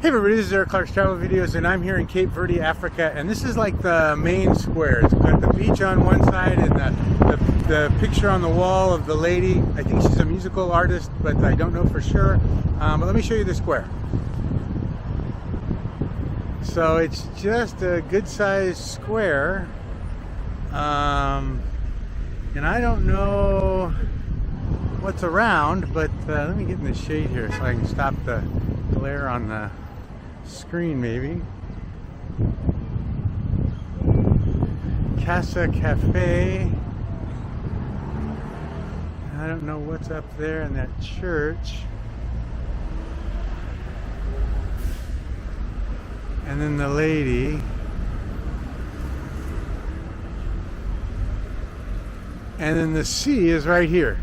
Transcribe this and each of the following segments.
Hey everybody, this is Eric Clark's Travel Videos, and I'm here in Cape Verde, Africa, and this is like the main square. It's got the beach on one side and the picture on the wall of the lady. I think she's a musical artist, but I don't know for sure. But let me show you the square. So it's just a good-sized square, and I don't know what's around, but let me get in the shade here so I can stop the glare on the screen maybe. Casa Cafe. I don't know what's up there in that church. And then the lady. And then the sea is right here.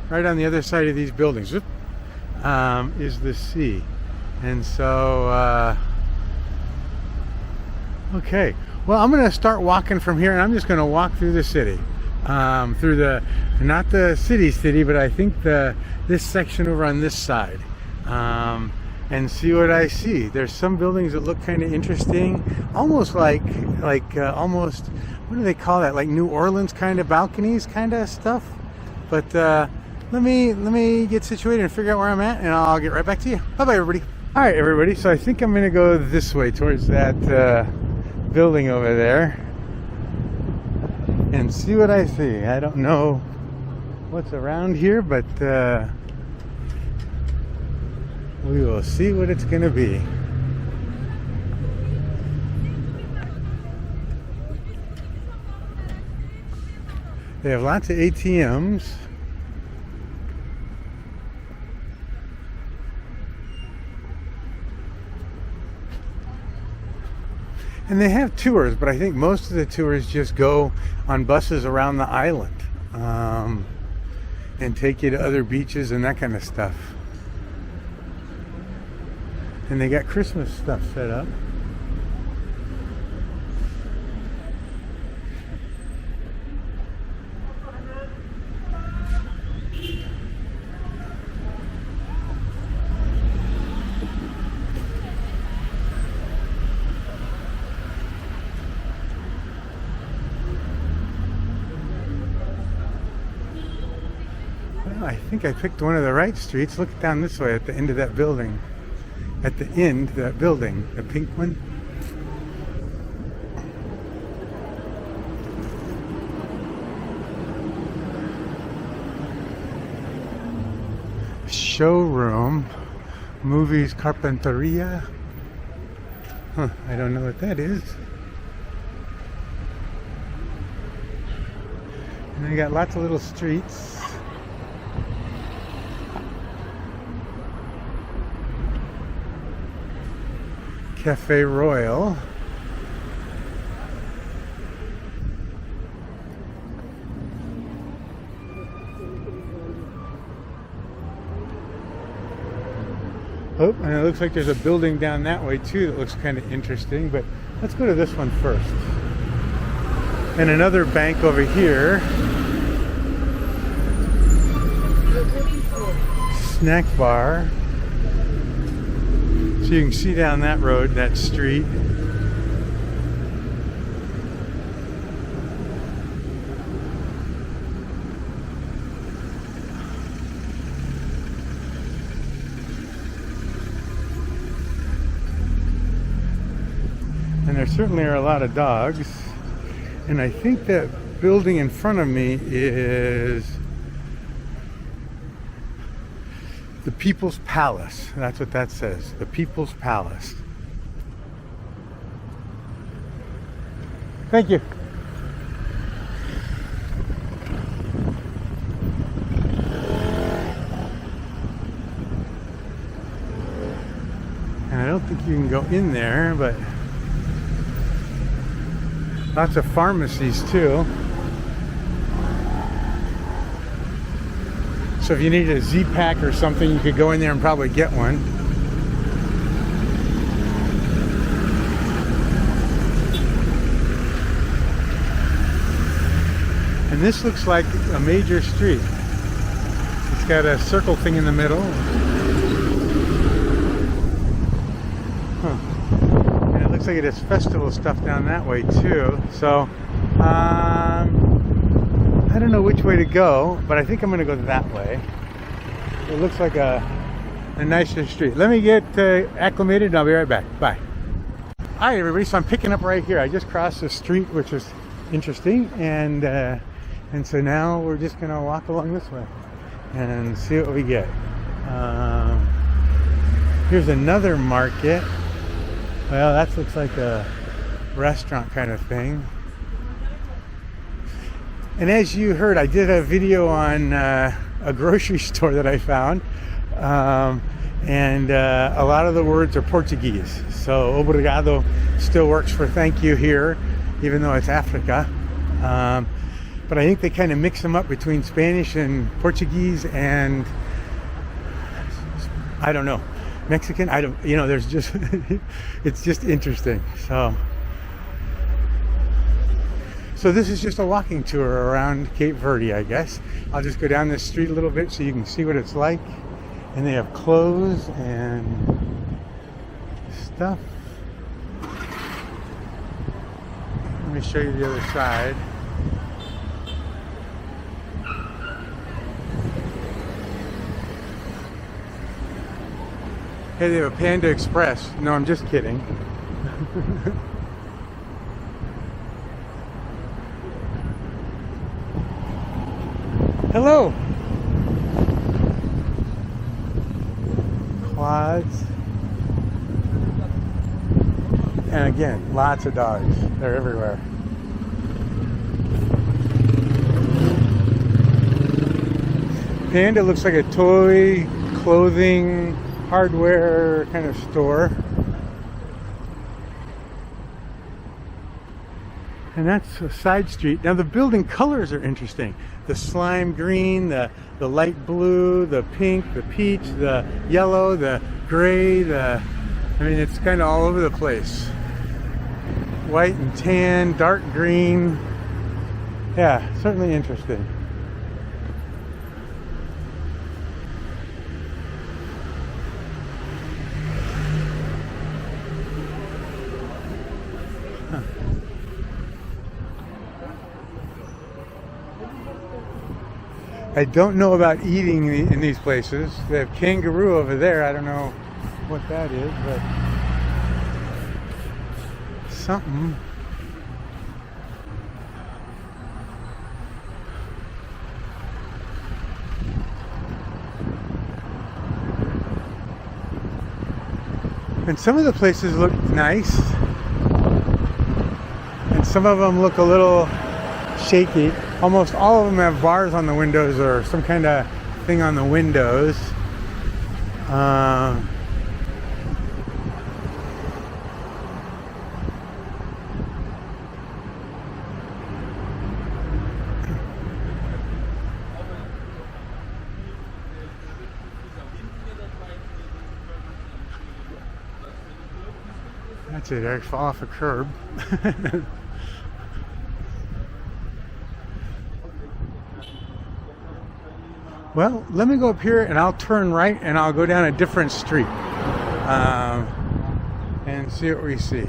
Right on the other side of these buildings. Is the sea. And so, okay. Well, I'm going to start walking from here, and I'm just going to walk through the city. Through the, not the city, but I think this section over on this side. And see what I see. There's some buildings that look kind of interesting. Almost like almost, what do they call that? Like New Orleans kind of balconies kind of stuff. But, let me get situated and figure out where I'm at, and I'll get right back to you. Bye-bye, everybody. All right, everybody. So I think I'm going to go this way towards that building over there and see what I see. I don't know what's around here, but we will see what it's going to be. They have lots of ATMs. And they have tours, but I think most of the tours just go on buses around the island and take you to other beaches and that kind of stuff. And they got Christmas stuff set up. I think I picked one of the right streets. Look down this way at the end of that building. At the end of that building, the pink one. Showroom, movies, carpinteria. Huh, I don't know what that is. And they got lots of little streets. Cafe Royal. Oh, and it looks like there's a building down that way too that looks kind of interesting, but let's go to this one first. And another bank over here. Snack bar. So you can see down that road, that street. And there certainly are a lot of dogs. And I think that building in front of me is the People's Palace. That's what that says. The People's Palace. Thank you. And I don't think you can go in there, but lots of pharmacies too. So if you need a Z-Pack or something, you could go in there and probably get one. And this looks like a major street. It's got a circle thing in the middle. And it looks like it has festival stuff down that way too. So I don't know which way to go, but I think I'm going to go that way. It looks like a nicer street. Let me get acclimated and I'll be right back. Bye. Alright everybody, so I'm picking up right here. I just crossed the street, which is interesting, and so now we're just going to walk along this way and see what we get. Here's another market. Well, that looks like a restaurant kind of thing. And as you heard, I did a video on a grocery store that I found. And a lot of the words are Portuguese. So obrigado still works for thank you here, even though it's Africa. But I think they kind of mix them up between Spanish and Portuguese and I don't know, Mexican. I don't, you know, there's just it's just interesting. So this is just a walking tour around Cape Verde, I guess. I'll just go down this street a little bit so you can see what it's like. And they have clothes and stuff. Let me show you the other side. Hey, they have a Panda Express. No, I'm just kidding. Hello. Quads. And again, lots of dogs. They're everywhere. Panda looks like a toy, clothing, hardware kind of store. And that's a side street. Now the building colors are interesting. The slime green, the light blue, the pink, the peach, the yellow, the gray, I mean, it's kind of all over the place. White and tan, dark green. Yeah, certainly interesting. I don't know about eating in these places. They have kangaroo over there. I don't know what that is, but something. And some of the places look nice, and some of them look a little shaky. Almost all of them have bars on the windows or some kind of thing on the windows. That's it, I fall off a curb. Well, let me go up here and I'll turn right and I'll go down a different street and see what we see.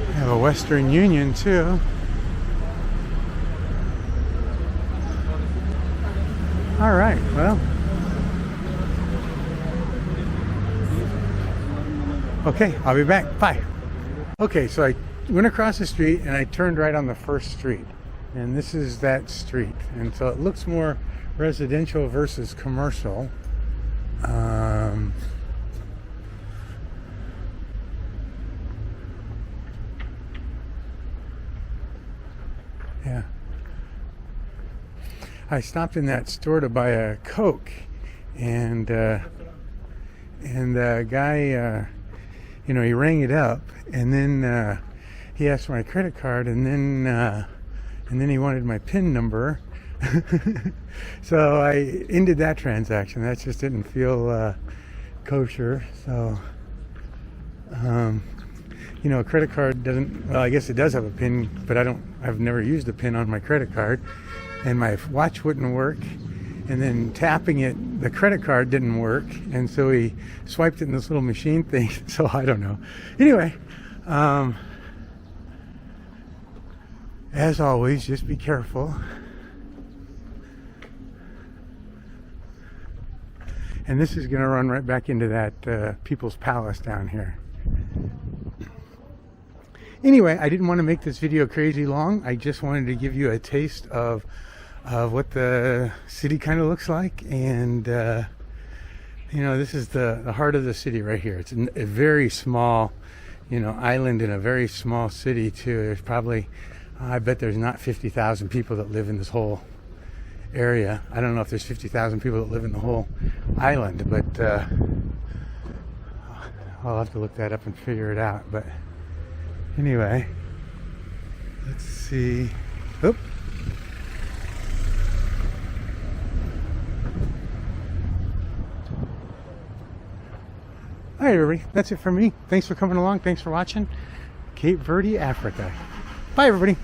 We have a Western Union too. All right, well. Okay, I'll be back. Bye. Okay, so I went across the street and I turned right on the first street. And this is that street. And so it looks more residential versus commercial. Yeah. I stopped in that store to buy a Coke. And the guy... you know, he rang it up, and then he asked for my credit card, and then he wanted my PIN number. So I ended that transaction. That just didn't feel kosher. So, you know, a credit card doesn't. Well, I guess it does have a PIN, but I've never used a PIN on my credit card. and my watch wouldn't work, and then tapping it, the credit card didn't work, and so he swiped it in this little machine thing. So I don't know. Anyway, as always, just be careful. And this is going to run right back into that People's Palace down here. Anyway, I didn't want to make this video crazy long. I just wanted to give you a taste of what the city kind of looks like. And, you know, this is the heart of the city right here. It's a very small, you know, island in a very small city too. There's probably, I bet there's not 50,000 people that live in this whole area. I don't know if there's 50,000 people that live in the whole island, but I'll have to look that up and figure it out. But anyway, let's see. Oop. All right, everybody, that's it for me. Thanks for coming along. Thanks for watching Cape Verde, Africa. Bye, everybody.